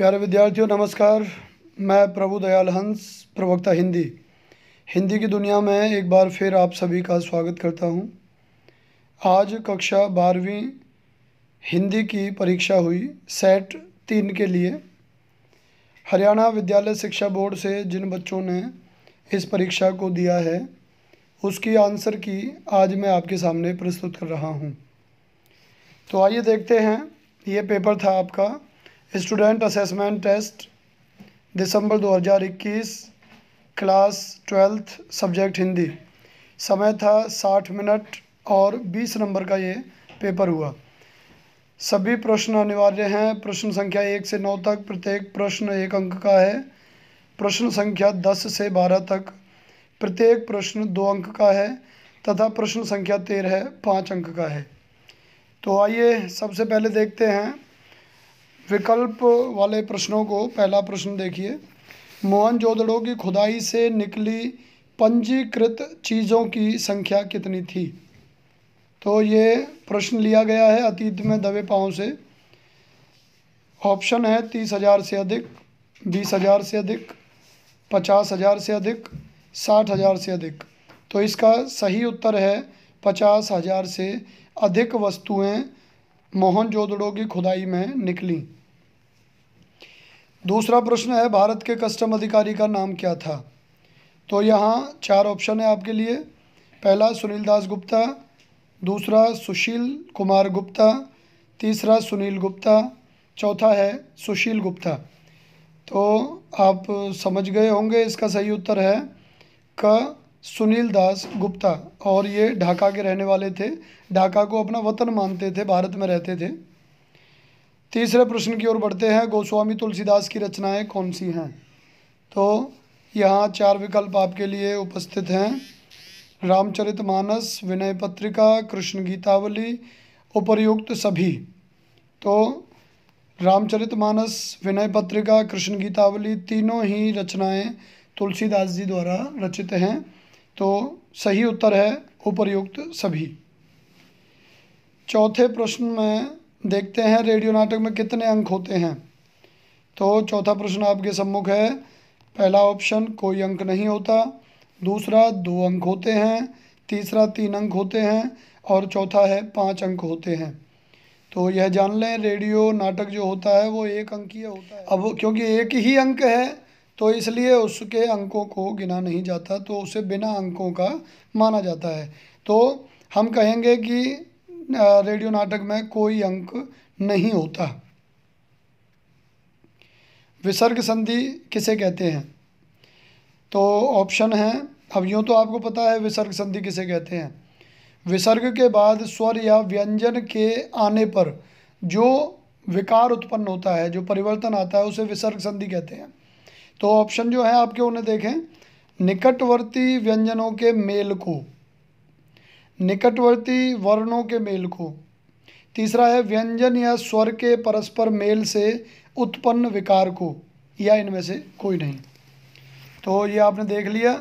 प्यारे विद्यार्थियों नमस्कार। मैं प्रभु दयाल हंस, प्रवक्ता हिंदी की दुनिया में एक बार फिर आप सभी का स्वागत करता हूं। आज कक्षा 12वीं हिंदी की परीक्षा हुई सेट 3 के लिए। हरियाणा विद्यालय शिक्षा बोर्ड से जिन बच्चों ने इस परीक्षा को दिया है उसकी आंसर की आज मैं आपके सामने प्रस्तुत कर रहा हूं। तो आइए देखते हैं। ये पेपर था आपका स्टूडेंट असेसमेंट टेस्ट दिसंबर 2021, क्लास 12th, सब्जेक्ट हिंदी। समय था 60 मिनट और 20 नंबर का ये पेपर हुआ। सभी प्रश्न अनिवार्य हैं। प्रश्न संख्या 1 से 9 तक प्रत्येक प्रश्न 1 अंक का है। प्रश्न संख्या 10 से 12 तक प्रत्येक प्रश्न 2 अंक का है तथा प्रश्न संख्या 13 5 अंक का है। तो आइए सबसे पहले देखते हैं विकल्प वाले प्रश्नों को। पहला प्रश्न देखिए, मोहनजोदड़ो की खुदाई से निकली पंजीकृत चीज़ों की संख्या कितनी थी? तो ये प्रश्न लिया गया है अतीत में दबे पाँव से। ऑप्शन है 30,000 से अधिक, 20,000 से अधिक, 50,000 से अधिक, 60,000 से अधिक। तो इसका सही उत्तर है 50,000 से अधिक वस्तुएं मोहनजोदड़ो की खुदाई में निकली। दूसरा प्रश्न है, भारत के कस्टम अधिकारी का नाम क्या था? तो यहाँ 4 ऑप्शन है आपके लिए। पहला सुनील दास गुप्ता, दूसरा सुशील कुमार गुप्ता, तीसरा सुनील गुप्ता, चौथा है सुशील गुप्ता। तो आप समझ गए होंगे इसका सही उत्तर है क सुनील दास गुप्ता, और ये ढाका के रहने वाले थे। ढाका को अपना वतन मानते थे, भारत में रहते थे। तीसरे प्रश्न की ओर बढ़ते हैं, गोस्वामी तुलसीदास की रचनाएं कौन सी हैं? तो यहाँ 4 विकल्प आपके लिए उपस्थित हैं। रामचरितमानस, विनय पत्रिका, कृष्ण गीतावली, उपर्युक्त सभी। तो रामचरितमानस, विनय पत्रिका, कृष्ण गीतावली तीनों ही रचनाएं तुलसीदास जी द्वारा रचित हैं। तो सही उत्तर है उपर्युक्त सभी। चौथे प्रश्न में देखते हैं, रेडियो नाटक में कितने अंक होते हैं? तो चौथा प्रश्न आपके सम्मुख है। पहला ऑप्शन कोई अंक नहीं होता, दूसरा 2 अंक होते हैं, तीसरा 3 अंक होते हैं और चौथा है 5 अंक होते हैं। तो यह जान लें, रेडियो नाटक जो होता है वो 1 अंकीय होता है। अब क्योंकि 1 ही अंक है तो इसलिए उसके अंकों को गिना नहीं जाता, तो उसे बिना अंकों का माना जाता है। तो हम कहेंगे कि रेडियो नाटक में कोई अंक नहीं होता। विसर्ग संधि किसे कहते हैं? तो ऑप्शन है, अब यूँ तो आपको पता है विसर्ग संधि किसे कहते हैं। विसर्ग के बाद स्वर या व्यंजन के आने पर जो विकार उत्पन्न होता है, जो परिवर्तन आता है, उसे विसर्ग संधि कहते हैं। तो ऑप्शन जो है आपके उन्हें देखें, निकटवर्ती व्यंजनों के मेल को, निकटवर्ती वर्णों के मेल को, तीसरा है व्यंजन या स्वर के परस्पर मेल से उत्पन्न विकार को, या इनमें से कोई नहीं। तो ये आपने देख लिया।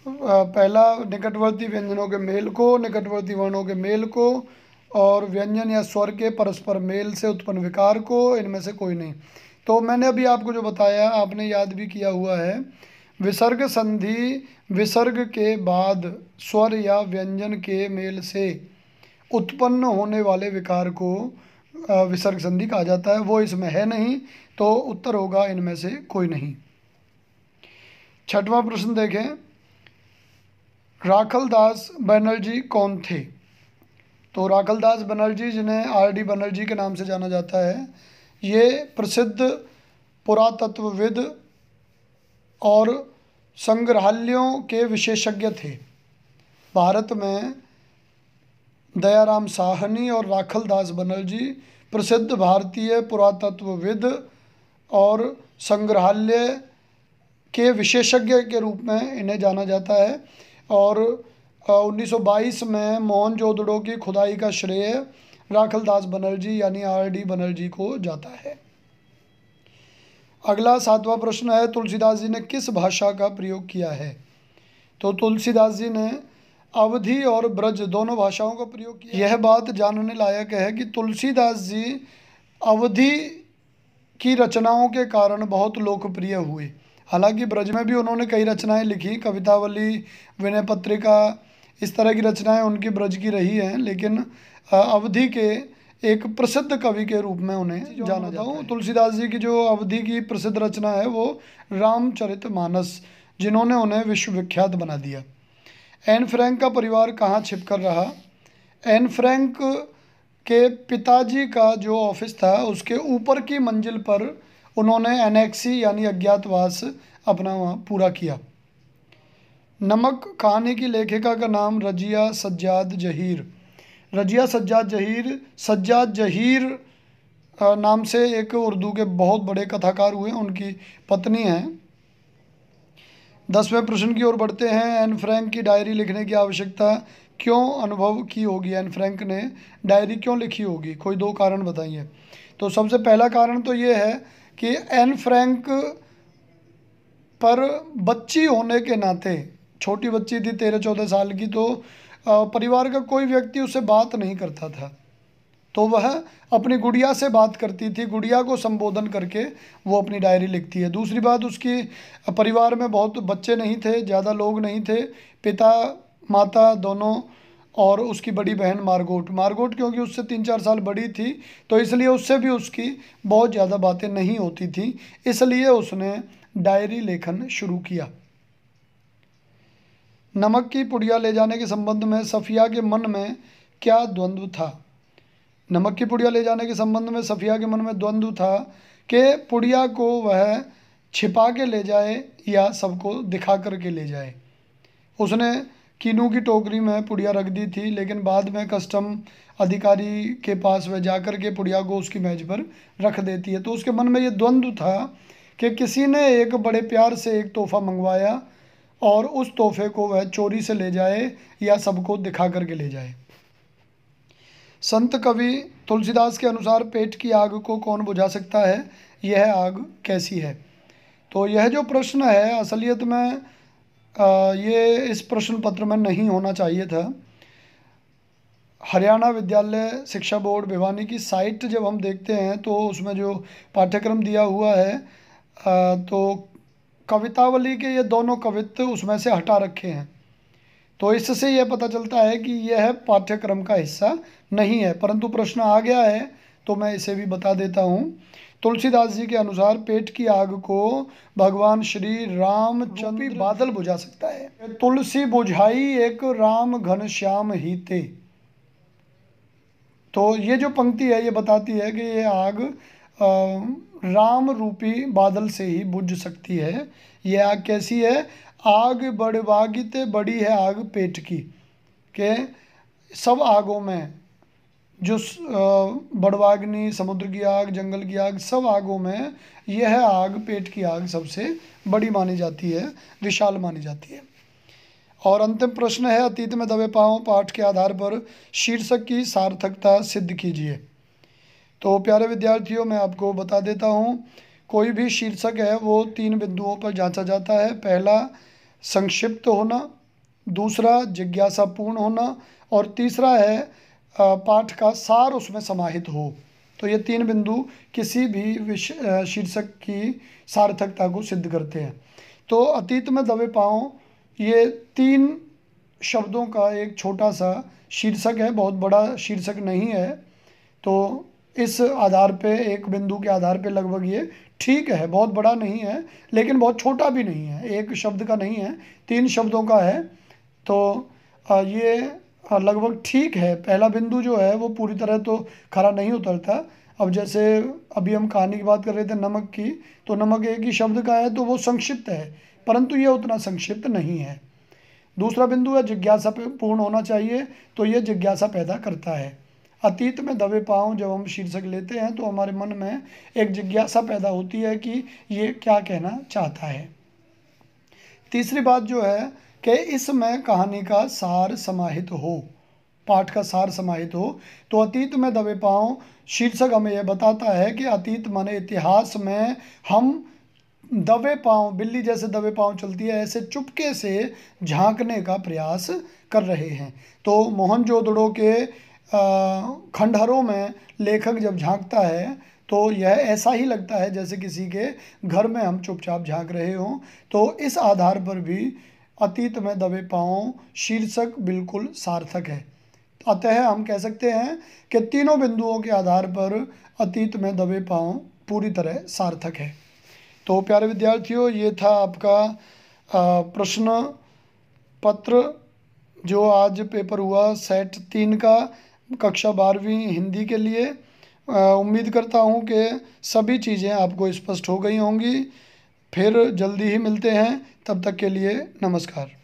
पहला निकटवर्ती व्यंजनों के मेल को, निकटवर्ती वर्णों के मेल को और व्यंजन या स्वर के परस्पर मेल से उत्पन्न विकार को, इनमें से कोई नहीं। तो मैंने अभी आपको जो बताया आपने याद भी किया हुआ है। विसर्ग संधि विसर्ग के बाद स्वर या व्यंजन के मेल से उत्पन्न होने वाले विकार को विसर्ग संधि कहा जाता है। वो इसमें है नहीं, तो उत्तर होगा इनमें से कोई नहीं। छठवां प्रश्न देखें, राखलदास बनर्जी कौन थे? तो राखलदास बनर्जी, जिन्हें R.D. बनर्जी के नाम से जाना जाता है, ये प्रसिद्ध पुरातत्वविद और संग्रहालयों के विशेषज्ञ थे। भारत में दयाराम साहनी और राखलदास बनर्जी प्रसिद्ध भारतीय पुरातत्वविद और संग्रहालय के विशेषज्ञ के रूप में इन्हें जाना जाता है। और 1922 में मोहनजोदड़ो की खुदाई का श्रेय राखलदास बनर्जी यानी R.D. बनर्जी को जाता है। अगला 7वां प्रश्न है, तुलसीदास जी ने किस भाषा का प्रयोग किया है? तो तुलसीदास जी ने अवधी और ब्रज दोनों भाषाओं का प्रयोग किया। यह बात जानने लायक है कि तुलसीदास जी अवधी की रचनाओं के कारण बहुत लोकप्रिय हुए। हालांकि ब्रज में भी उन्होंने कई रचनाएं लिखी, कवितावली, विनय पत्रिका, इस तरह की रचनाएं उनकी ब्रज की रही हैं, लेकिन अवधि के एक प्रसिद्ध कवि के रूप में उन्हें जाना जाता है। तुलसीदास जी की जो अवधि की प्रसिद्ध रचना है वो रामचरितमानस, जिन्होंने उन्हें विश्वविख्यात बना दिया। एन फ्रैंक का परिवार कहाँ छिपकर रहा? एन फ्रैंक के पिताजी का जो ऑफिस था उसके ऊपर की मंजिल पर उन्होंने एनेक्सी यानी अज्ञातवास अपना वहाँ पूरा किया। नमक कहानी की लेखिका का नाम रजिया सज्जाद जहीर। रजिया सज्जाद जहीर नाम से एक उर्दू के बहुत बड़े कथाकार हुए, उनकी पत्नी हैं। 10वें प्रश्न की ओर बढ़ते हैं। एन फ्रैंक की डायरी लिखने की आवश्यकता क्यों अनुभव की होगी? एन फ्रैंक ने डायरी क्यों लिखी होगी? कोई 2 कारण बताइए। तो सबसे पहला कारण तो ये है कि एन फ्रैंक पर बच्ची होने के नाते, छोटी बच्ची थी 13-14 साल की, तो परिवार का कोई व्यक्ति उससे बात नहीं करता था, तो वह अपनी गुड़िया से बात करती थी, गुड़िया को संबोधन करके वो अपनी डायरी लिखती है। दूसरी बात, उसकी परिवार में बहुत बच्चे नहीं थे, ज़्यादा लोग नहीं थे, पिता माता दोनों, और उसकी बड़ी बहन मार्गोट क्योंकि उससे 3-4 साल बड़ी थी, तो इसलिए उससे भी उसकी बहुत ज़्यादा बातें नहीं होती थी, इसलिए उसने डायरी लेखन शुरू किया। नमक की पुड़िया ले जाने के संबंध में सफ़िया के मन में क्या द्वंद्व था? नमक की पुड़िया ले जाने के संबंध में सफ़िया के मन में द्वंद्व था कि पुड़िया को वह छिपा के ले जाए या सबको दिखा करके ले जाए। उसने कीनू की टोकरी में पुड़िया रख दी थी, लेकिन बाद में कस्टम अधिकारी के पास वह जाकर के पुड़िया को उसकी मेज पर रख देती है। तो उसके मन में ये द्वंद्व था कि किसी ने एक बड़े प्यार से एक तोहफ़ा मंगवाया और उस तोहफे को वह चोरी से ले जाए या सबको दिखा करके ले जाए। संत कवि तुलसीदास के अनुसार पेट की आग को कौन बुझा सकता है? यह आग कैसी है? तो यह जो प्रश्न है असलियत में ये इस प्रश्न पत्र में नहीं होना चाहिए था। हरियाणा विद्यालय शिक्षा बोर्ड भिवानी की साइट जब हम देखते हैं तो उसमें जो पाठ्यक्रम दिया हुआ है तो कवितावली के ये दोनों कवित्व उसमें से हटा रखे हैं, तो इससे यह पता चलता है कि यह पाठ्यक्रम का हिस्सा नहीं है, परंतु प्रश्न आ गया है तो मैं इसे भी बता देता हूँ। तुलसीदास जी के अनुसार पेट की आग को भगवान श्री रामचंद्र बादल बुझा सकता है। तुलसी बुझाई एक राम घनश्याम हीते। तो ये जो पंक्ति है ये बताती है कि ये आग राम रूपी बादल से ही बुझ सकती है। ये आग कैसी है? आग बड़वागिते बड़ी है आग पेट की, के सब आगों में जो बड़वाग्नि, समुद्र की आग, जंगल की आग, सब आगों में यह आग, पेट की आग सबसे बड़ी मानी जाती है, विशाल मानी जाती है। और अंतिम प्रश्न है, अतीत में दबे पाँव पाठ के आधार पर शीर्षक की सार्थकता सिद्ध कीजिए। तो प्यारे विद्यार्थियों, मैं आपको बता देता हूँ, कोई भी शीर्षक है वो 3 बिंदुओं पर जांचा जाता है। पहला संक्षिप्त होना, दूसरा जिज्ञासापूर्ण होना, और तीसरा है पाठ का सार उसमें समाहित हो। तो ये 3 बिंदु किसी भी शीर्षक की सार्थकता को सिद्ध करते हैं। तो अतीत में दबे पाँव ये 3 शब्दों का एक छोटा सा शीर्षक है, बहुत बड़ा शीर्षक नहीं है। तो इस आधार पे, एक बिंदु के आधार पे लगभग ये ठीक है, बहुत बड़ा नहीं है लेकिन बहुत छोटा भी नहीं है, एक शब्द का नहीं है, 3 शब्दों का है, तो ये लगभग ठीक है। पहला बिंदु जो है वो पूरी तरह तो खरा नहीं उतरता। अब जैसे अभी हम कहानी की बात कर रहे थे नमक की, तो नमक एक ही शब्द का है तो वो संक्षिप्त है, परंतु ये उतना संक्षिप्त नहीं है। दूसरा बिंदु है जिज्ञासा पूर्ण होना चाहिए, तो ये जिज्ञासा पैदा करता है। अतीत में दबे पाँव जब हम शीर्षक लेते हैं तो हमारे मन में एक जिज्ञासा पैदा होती है कि ये क्या कहना चाहता है। तीसरी बात जो है कि इसमें कहानी का सार समाहित हो, पाठ का सार समाहित हो। तो अतीत में दबे पाँव शीर्षक हमें यह बताता है कि अतीत माने इतिहास में हम दबे पाँव, बिल्ली जैसे दबे पाँव चलती है, ऐसे चुपके से झांकने का प्रयास कर रहे हैं। तो मोहनजोदड़ो के खंडहरों में लेखक जब झांकता है तो यह ऐसा ही लगता है जैसे किसी के घर में हम चुपचाप झांक रहे हों। तो इस आधार पर भी अतीत में दबे पाँव शीर्षक बिल्कुल सार्थक है। अतः हम कह सकते हैं कि तीनों बिंदुओं के आधार पर अतीत में दबे पाँव पूरी तरह सार्थक है। तो प्यारे विद्यार्थियों, ये था आपका प्रश्न पत्र जो आज पेपर हुआ सेट 3 का कक्षा 12वीं हिंदी के लिए। उम्मीद करता हूँ कि सभी चीज़ें आपको स्पष्ट हो गई होंगी। फिर जल्दी ही मिलते हैं, तब तक के लिए नमस्कार।